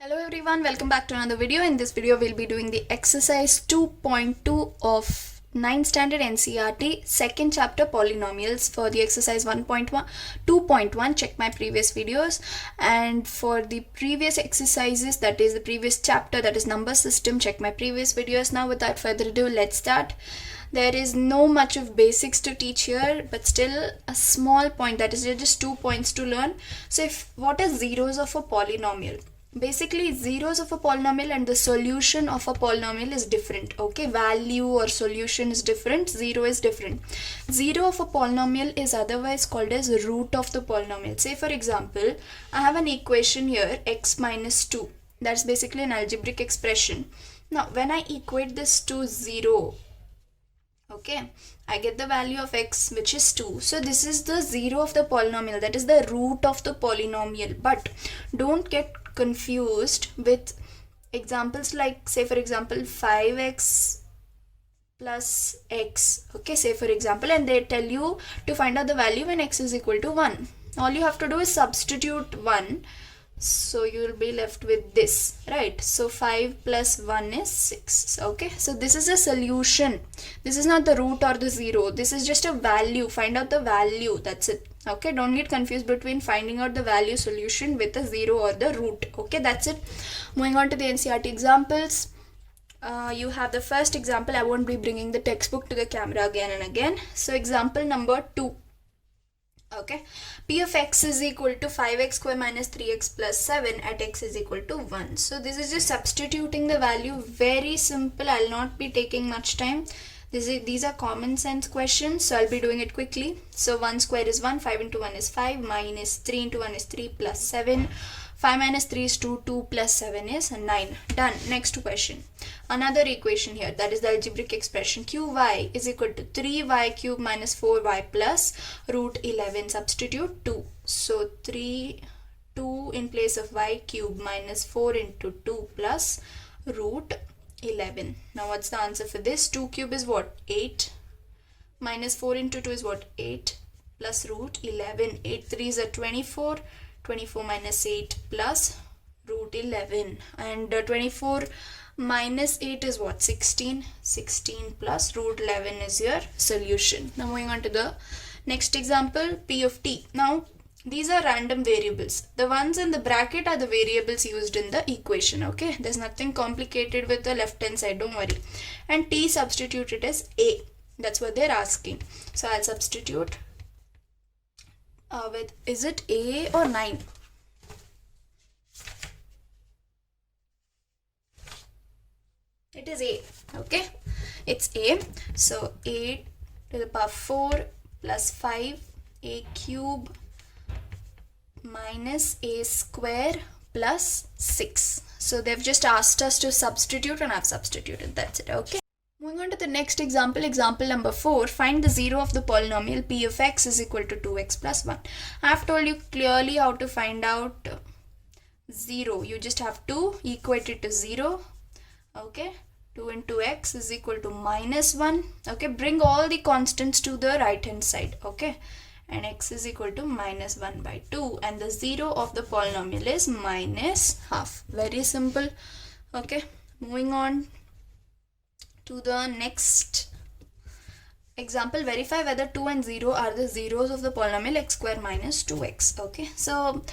Hello everyone, welcome back to another video. In this video we'll be doing the exercise 2.2 of 9th standard NCERT second chapter polynomials. For the exercise 1.1 2.1 check my previous videos, and for the previous exercises, that is the previous chapter, that is number system, check my previous videos. Now without further ado, let's start. There is no much of basics to teach here, but still a small point, that is just 2 points to learn. So what are zeros of a polynomial? Basically, zeros of a polynomial and the solution of a polynomial is different. Okay, value or solution is different, zero is different. Zero of a polynomial is otherwise called as root of the polynomial. Say for example, I have an equation here, x minus 2. That's basically an algebraic expression. Now when I equate this to 0, okay, I get the value of x, which is 2. So this is the zero of the polynomial, that is the root of the polynomial. But don't get confused with examples like, say for example, 5x plus x. Okay, say for example, and they tell you to find out the value when x is equal to 1. All you have to do is substitute 1. So you will be left with this, right? So 5 plus 1 is 6. Okay, so this is a solution. This is not the root or the zero. This is just a value. Find out the value. That's it. Okay, don't get confused between finding out the value solution with a zero or the root. Okay, that's it. Moving on to the NCERT examples. You have the first example. I won't be bringing the textbook to the camera again and again. So example number 2. Okay, p of x is equal to 5x square minus 3x plus 7 at x is equal to 1. So this is just substituting the value. Very simple. I'll not be taking much time. These are common sense questions, so I'll be doing it quickly. So 1 square is 1, 5 into 1 is 5, minus 3 into 1 is 3 plus 7. 5 minus 3 is 2, 2 plus 7 is 9. Done. Next question. Another equation here, that is the algebraic expression qy is equal to 3y cube minus 4y plus root 11. Substitute 2. So 2 in place of y cube minus 4 into 2 plus root 11. Now what's the answer for this? 2 cube is what? 8. Minus 4 into 2 is what? 8 plus root 11. 8 3s are 24. 24 minus 8 plus root 11. And 24 minus 8 is what? 16. 16 plus root 11 is your solution. Now moving on to the next example, p of t. Now these are random variables. The ones in the bracket are the variables used in the equation. Okay, there's nothing complicated with the left hand side, don't worry. And t substituted as a. That's what they're asking. So I'll substitute with, is it a or 9? It is a. Okay, it's a. So a to the power 4 plus 5 a cube minus a square plus 6. So they've just asked us to substitute and I've substituted. That's it. Okay. Moving on to the next example, example number 4. Find the zero of the polynomial p of x is equal to 2x plus 1. I've told you clearly how to find out 0. You just have to equate it to 0. Okay. 2 into x is equal to minus 1. Okay. Bring all the constants to the right hand side. Okay. And x is equal to minus 1 by 2, and the zero of the polynomial is minus half. Very simple. Okay, moving on to the next example. Verify whether 2 and 0 are the zeros of the polynomial x square minus 2x. Okay, so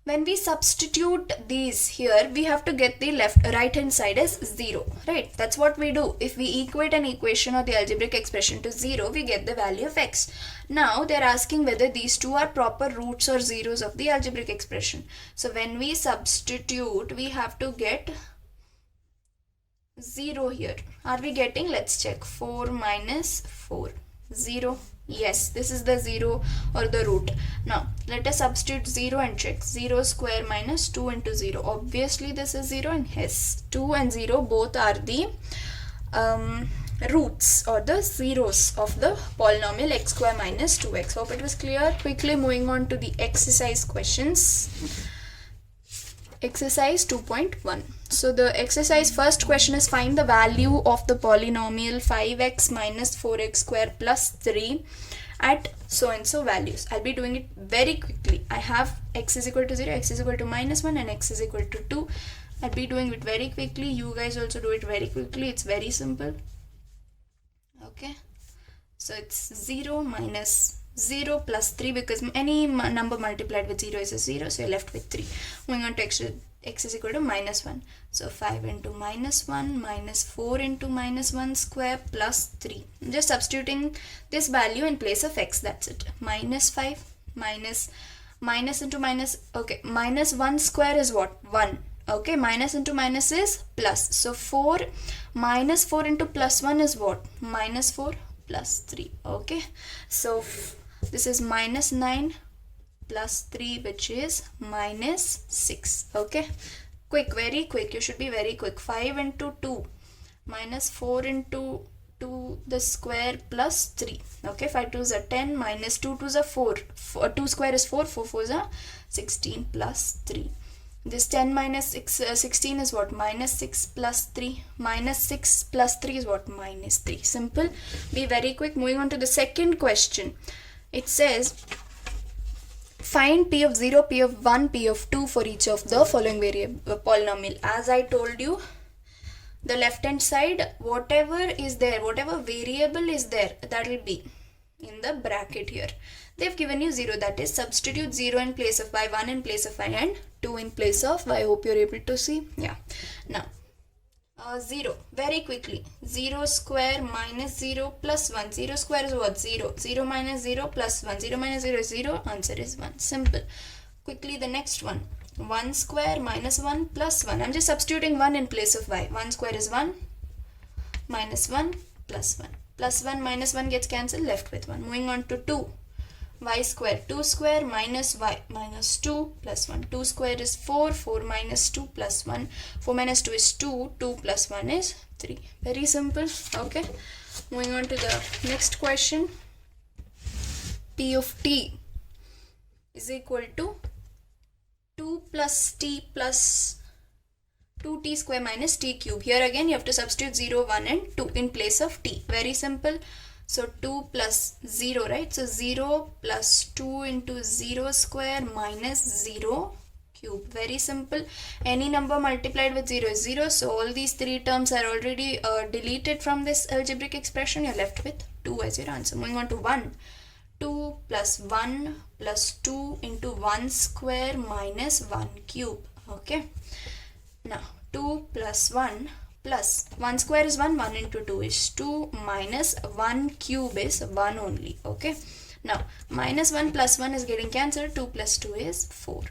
when we substitute these here, we have to get the right hand side as 0, right? That's what we do. If we equate an equation or the algebraic expression to 0, we get the value of x. Now they're asking whether these two are proper roots or zeros of the algebraic expression. So when we substitute, we have to get 0 here. Are we getting? Let's check. 4 minus 4. 0. Yes, this is the 0 or the root. Now let us substitute 0 and check. 0 square minus 2 into 0. Obviously this is 0, and yes, 2 and 0 both are the roots or the zeros of the polynomial x square minus 2x. Hope it was clear. Quickly moving on to the exercise questions. Exercise 2.1. So the exercise first question is, find the value of the polynomial 5x minus 4x square plus 3 at so and so values. I'll be doing it very quickly. I have x is equal to 0, x is equal to -1 and x is equal to 2. I'll be doing it very quickly. You guys also do it very quickly. It's very simple. Okay, so it's 0 minus 0 plus 3, because any number multiplied with 0 is a 0, so you're left with 3. Moving on to x is equal to -1. So 5 into -1 minus 4 into -1 square plus 3. I'm just substituting this value in place of x. That's it. -5 minus into minus. Okay, -1 square is what? 1. Okay, minus into minus is plus. So 4 minus 4 into plus 1 is what? -4 plus 3. Okay, so this is -9 plus 3, which is -6. Okay, quick, very quick. You should be very quick. 5 into 2 minus 4 into 2 the square plus 3. Okay, 5 2s are 10 minus 2 2s are 4. 2 square is 4, 4 4s are 16 plus 3. This 10 minus 16 is what? -6 plus 3. -6 plus 3 is what? -3. Simple. Be very quick. Moving on to the second question. It says, find p of 0, p of 1, p of 2 for each of the following polynomial. As I told you, the left hand side, whatever is there, whatever variable is there, that will be in the bracket here. They've given you 0, that is substitute 0 in place of y, 1 in place of y, and 2 in place of y. I hope you're able to see. Yeah. Now 0, very quickly. 0 square minus 0 plus 1. 0 square is what? 0. 0 minus 0 plus 1. 0 minus 0 is 0. Answer is 1. Simple. Quickly the next one. 1 square minus 1 plus 1. I'm just substituting 1 in place of y. 1 square is 1 minus 1 plus 1. Plus 1 minus 1 gets cancelled, left with 1. Moving on to 2. Y square. 2 square minus y minus 2 plus 1. 2 square is 4. 4 minus 2 plus 1. 4 minus 2 is 2. 2 plus 1 is 3. Very simple. Okay. Moving on to the next question. P of t is equal to 2 plus t plus 2t square minus t cube. Here again you have to substitute 0, 1 and 2 in place of t. Very simple. So 2 plus 0, right? So 0 plus 2 into 0 square minus 0 cube. Very simple. Any number multiplied with 0 is 0. So all these three terms are already deleted from this algebraic expression. You're left with 2 as your answer. Moving on to 1. 2 plus 1 plus 2 into 1 square minus 1 cube. Okay. Now 2 plus 1 plus 1 square is 1, 1 into 2 is 2, minus 1 cube is 1 only. Okay. Now minus 1 plus 1 is getting cancelled. 2 plus 2 is 4.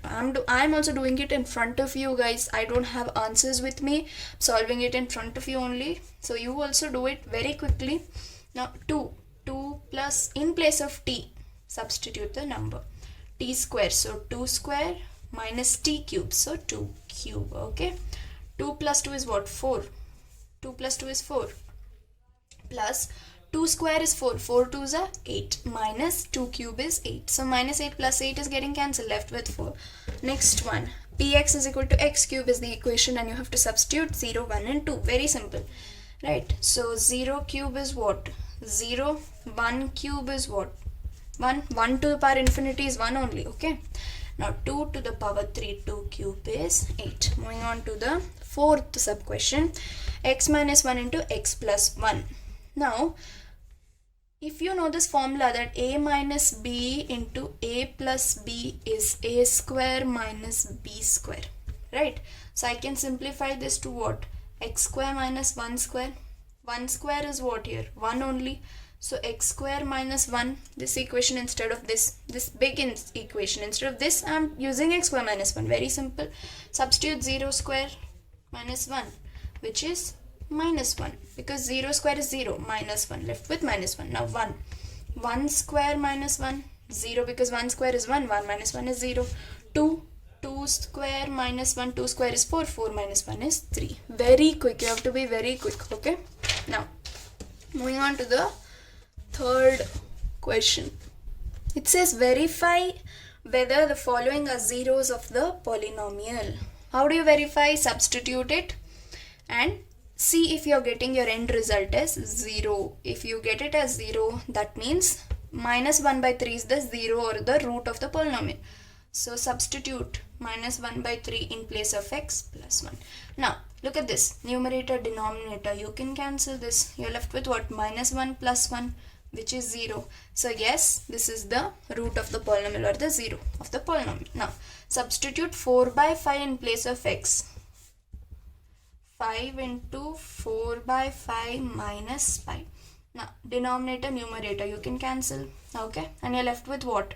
I'm also doing it in front of you guys. I don't have answers with me. Solving it in front of you only. So you also do it very quickly. Now 2 plus, in place of t, substitute the number. T square. So 2 square minus t cube. So 2 cube. Okay. 2 plus 2 is what? 4. 2 plus 2 is 4. Plus 2 square is 4. 4 2s are 8. Minus 2 cube is 8. So minus 8 plus 8 is getting cancelled. Left with 4. Next one. Px is equal to x cube is the equation, and you have to substitute 0, 1 and 2. Very simple. Right. So 0 cube is what? 0. 1 cube is what? 1. 1 to the power infinity is 1 only. Okay. Now 2 to the power 3, 2 cube is 8. Moving on to the fourth sub question. X minus 1 into x plus 1. Now, if you know this formula that a minus b into a plus b is a square minus b square. Right? So I can simplify this to what? X square minus 1 square. 1 square is what here? 1 only. So x square minus 1, this equation instead of this big equation, instead of this I'm using x square minus 1. Very simple. Substitute 0 square minus 1, which is minus 1, because 0 square is 0, minus 1, left with minus 1. Now 1. 1 square minus 1, 0, because 1 square is 1, 1 minus 1 is 0. 2 square minus 1, 2 square is 4, 4 minus 1 is 3. Very quick. You have to be very quick. Okay. Now, moving on to the third question. It says verify whether the following are zeros of the polynomial. How do you verify? Substitute it and see if you're getting your end result as 0. If you get it as 0, that means minus 1 by 3 is the 0 or the root of the polynomial. So substitute minus 1 by 3 in place of x plus 1. Now look at this, numerator denominator, you can cancel this. You're left with what? Minus 1 plus 1, which is 0. So yes, this is the root of the polynomial or the 0 of the polynomial. Now substitute 4 by 5 in place of x. 5 into 4 by 5 minus pi. Now denominator numerator you can cancel, okay, and you're left with what?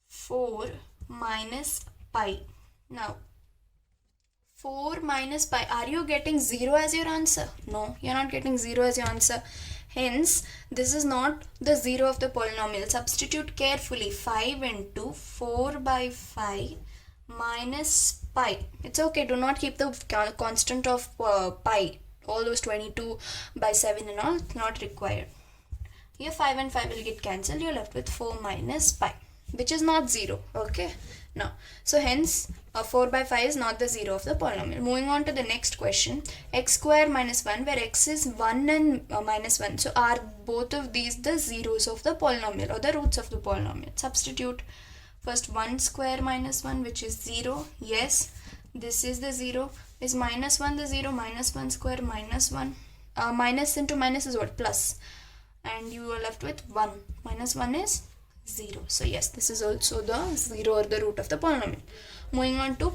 4 minus pi. Now 4 minus pi, are you getting 0 as your answer? No, you're not getting 0 as your answer. Hence this is not the 0 of the polynomial. Substitute carefully. 5 into 4 by 5 minus pi. It's okay, do not keep the constant of pi, all those 22 by 7 and all, not required. Here 5 and 5 will get cancelled. You're left with 4 minus pi, which is not 0. Okay, now so hence 4 by 5 is not the 0 of the polynomial. Moving on to the next question, x square minus 1, where x is 1 and minus 1. So are both of these the zeros of the polynomial or the roots of the polynomial? Substitute. First 1 square minus 1, which is 0. Yes, this is the 0. Is minus 1 the 0? Minus 1 square minus 1. Minus into minus is what? Plus. And you are left with 1. Minus 1 is 0. So yes, this is also the 0 or the root of the polynomial. Moving on to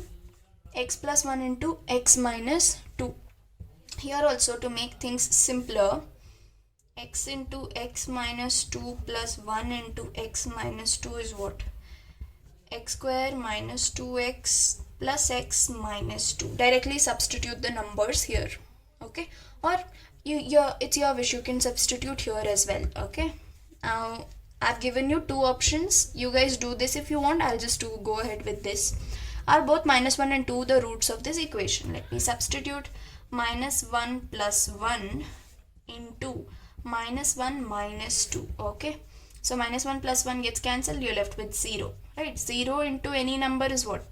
x plus 1 into x minus 2. Here also, to make things simpler, x into x minus 2 plus 1 into x minus 2 is what? X square minus 2x plus x minus 2. Directly substitute the numbers here, okay, or it's your wish, you can substitute here as well. Okay, now I've given you two options. You guys do this if you want. I'll just go ahead with this. Are both minus 1 and 2 the roots of this equation? Let me substitute. Minus 1 plus 1 into minus 1 minus 2. Okay, so minus 1 plus 1 gets cancelled. You're left with 0, right? 0 into any number is what?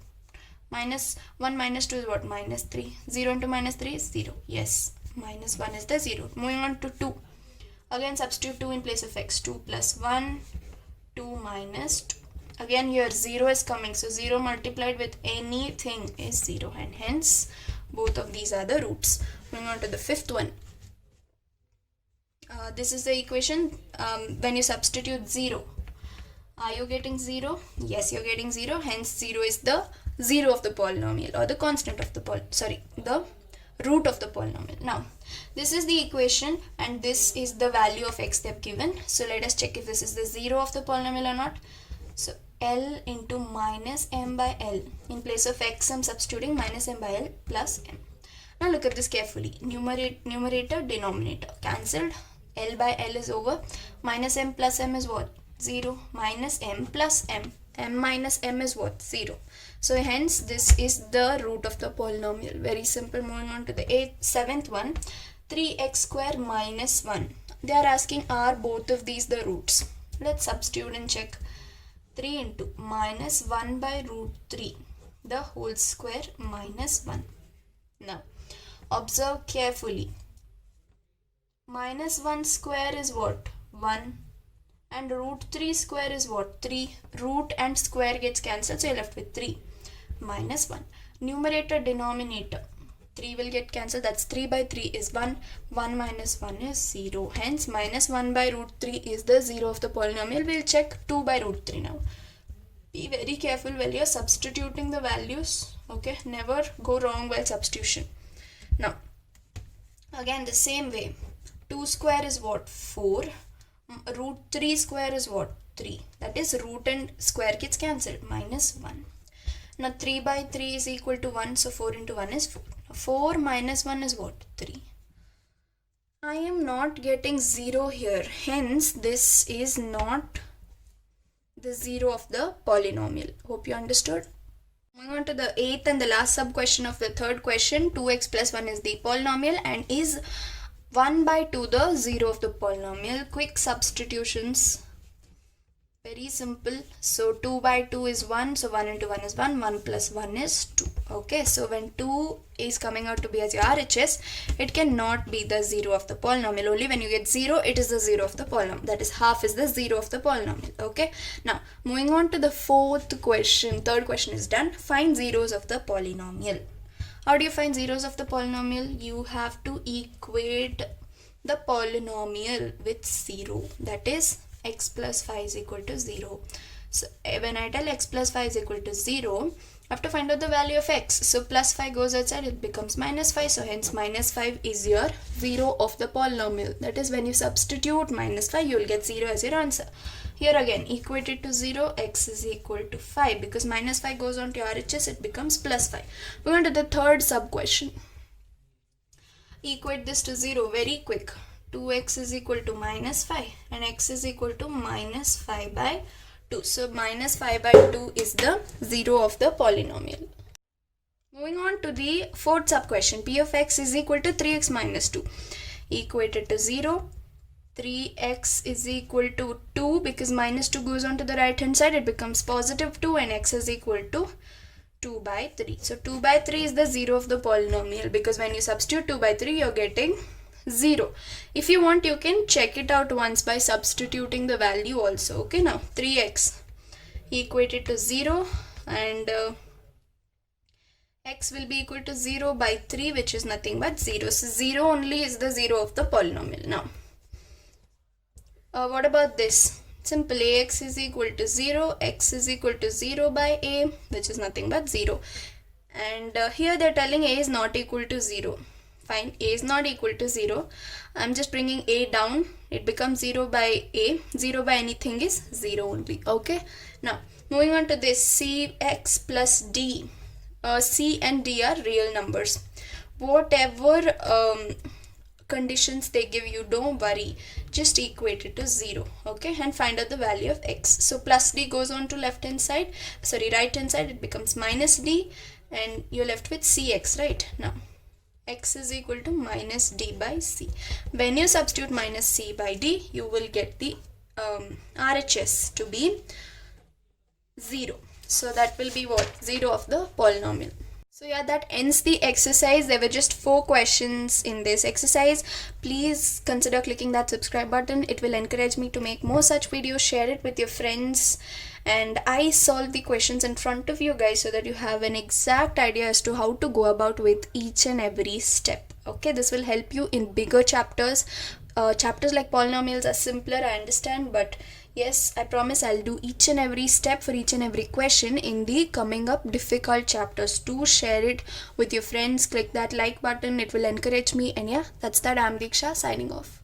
Minus 1 minus 2 is what? Minus 3. 0 into minus 3 is 0. Yes, minus 1 is the 0. Moving on to 2. Again substitute 2 in place of x. 2 plus 1, 2 minus 2. Again here 0 is coming. So 0 multiplied with anything is 0. And hence both of these are the roots. Moving on to the fifth one. This is the equation when you substitute 0. Are you getting 0? Yes, you're getting 0. Hence 0 is the 0 of the polynomial or the constant of the the root of the polynomial. Now this is the equation and this is the value of x they've given. So let us check if this is the 0 of the polynomial or not. So L into minus m by L. In place of x I'm substituting minus m by L plus m. Now look at this carefully. Numerator denominator cancelled. L by L is over. Minus m plus m is what? 0. Minus m plus m. M minus m is what? 0. So hence this is the root of the polynomial. Very simple. Moving on to the seventh one. 3x square minus 1. They are asking, are both of these the roots? Let's substitute and check. 3 into minus 1 by root 3, the whole square minus 1. Now observe carefully. Minus 1 square is what? 1. And root 3 square is what? 3. Root and square gets cancelled, so you're left with 3. Minus 1. Numerator denominator. 3 will get cancelled, that's 3 by 3 is 1. 1 minus 1 is 0. Hence minus 1 by root 3 is the 0 of the polynomial. We'll check 2 by root 3 now. Be very careful while you're substituting the values. Okay, never go wrong while substitution. Now again the same way. 2 square is what? 4. Root 3 square is what? 3. That is root and square gets cancelled. Minus 1. Now 3 by 3 is equal to 1. So 4 into 1 is 4. 4 minus 1 is what? 3. I am not getting 0 here. Hence this is not the 0 of the polynomial. Hope you understood. Moving on to the 8th and the last sub question of the third question. 2x plus 1 is the polynomial and is 1 by 2 the 0 of the polynomial. Quick substitutions. Very simple. So 2 by 2 is 1. So 1 into 1 is 1. 1 plus 1 is 2. Okay. So when 2 is coming out to be as your RHS, it cannot be the 0 of the polynomial. Only when you get 0, it is the 0 of the polynomial. That is half is the 0 of the polynomial. Okay. Now moving on to the fourth question. Third question is done. Find zeros of the polynomial. How do you find zeros of the polynomial? You have to equate the polynomial with 0. That is x plus 5 is equal to 0. So when I tell x plus 5 is equal to 0, I have to find out the value of x. So plus 5 goes outside, it becomes minus 5. So hence minus 5 is your 0 of the polynomial. That is when you substitute minus 5, you will get 0 as your answer. Here again, equate it to 0, x is equal to 5. Because minus 5 goes on to RHS, it becomes plus 5. We're on to the third sub question. Equate this to 0 very quick. 2x is equal to minus 5 and x is equal to minus 5 by 2. So minus 5 by 2 is the 0 of the polynomial. Moving on to the fourth sub question. P of x is equal to 3x minus 2. Equate it to 0. 3x is equal to 2 because minus 2 goes on to the right hand side. It becomes positive 2 and x is equal to 2 by 3. So 2 by 3 is the 0 of the polynomial because when you substitute 2 by 3, you're getting 0. If you want, you can check it out once by substituting the value also. Okay, now 3x equated to 0 and x will be equal to 0 by 3, which is nothing but 0. So 0 only is the 0 of the polynomial. Now what about this? Simple, ax is equal to 0, x is equal to 0 by a, which is nothing but 0. And here they're telling a is not equal to 0. Fine, a is not equal to 0. I'm just bringing a down. It becomes 0 by a. 0 by anything is 0 only. Okay. Now, moving on to this cx plus d. C and d are real numbers. Whatever conditions they give you, don't worry. Just equate it to 0. Okay. And find out the value of x. So, plus d goes on to left hand side. Sorry, right hand side. It becomes minus d. And you're left with cx, right? Now, x is equal to minus d by c. When you substitute minus c by d, you will get the RHS to be 0. So that will be what? 0 of the polynomial. So yeah, that ends the exercise. There were just 4 questions in this exercise. Please consider clicking that subscribe button. It will encourage me to make more such videos. Share it with your friends. And I solve the questions in front of you guys so that you have an exact idea as to how to go about with each and every step. Okay, this will help you in bigger chapters. Chapters like polynomials are simpler, I understand, but yes, I promise I'll do each and every step for each and every question in the coming up difficult chapters. Do share it with your friends. Click that like button. It will encourage me. And yeah, that's that. I'm Diksha signing off.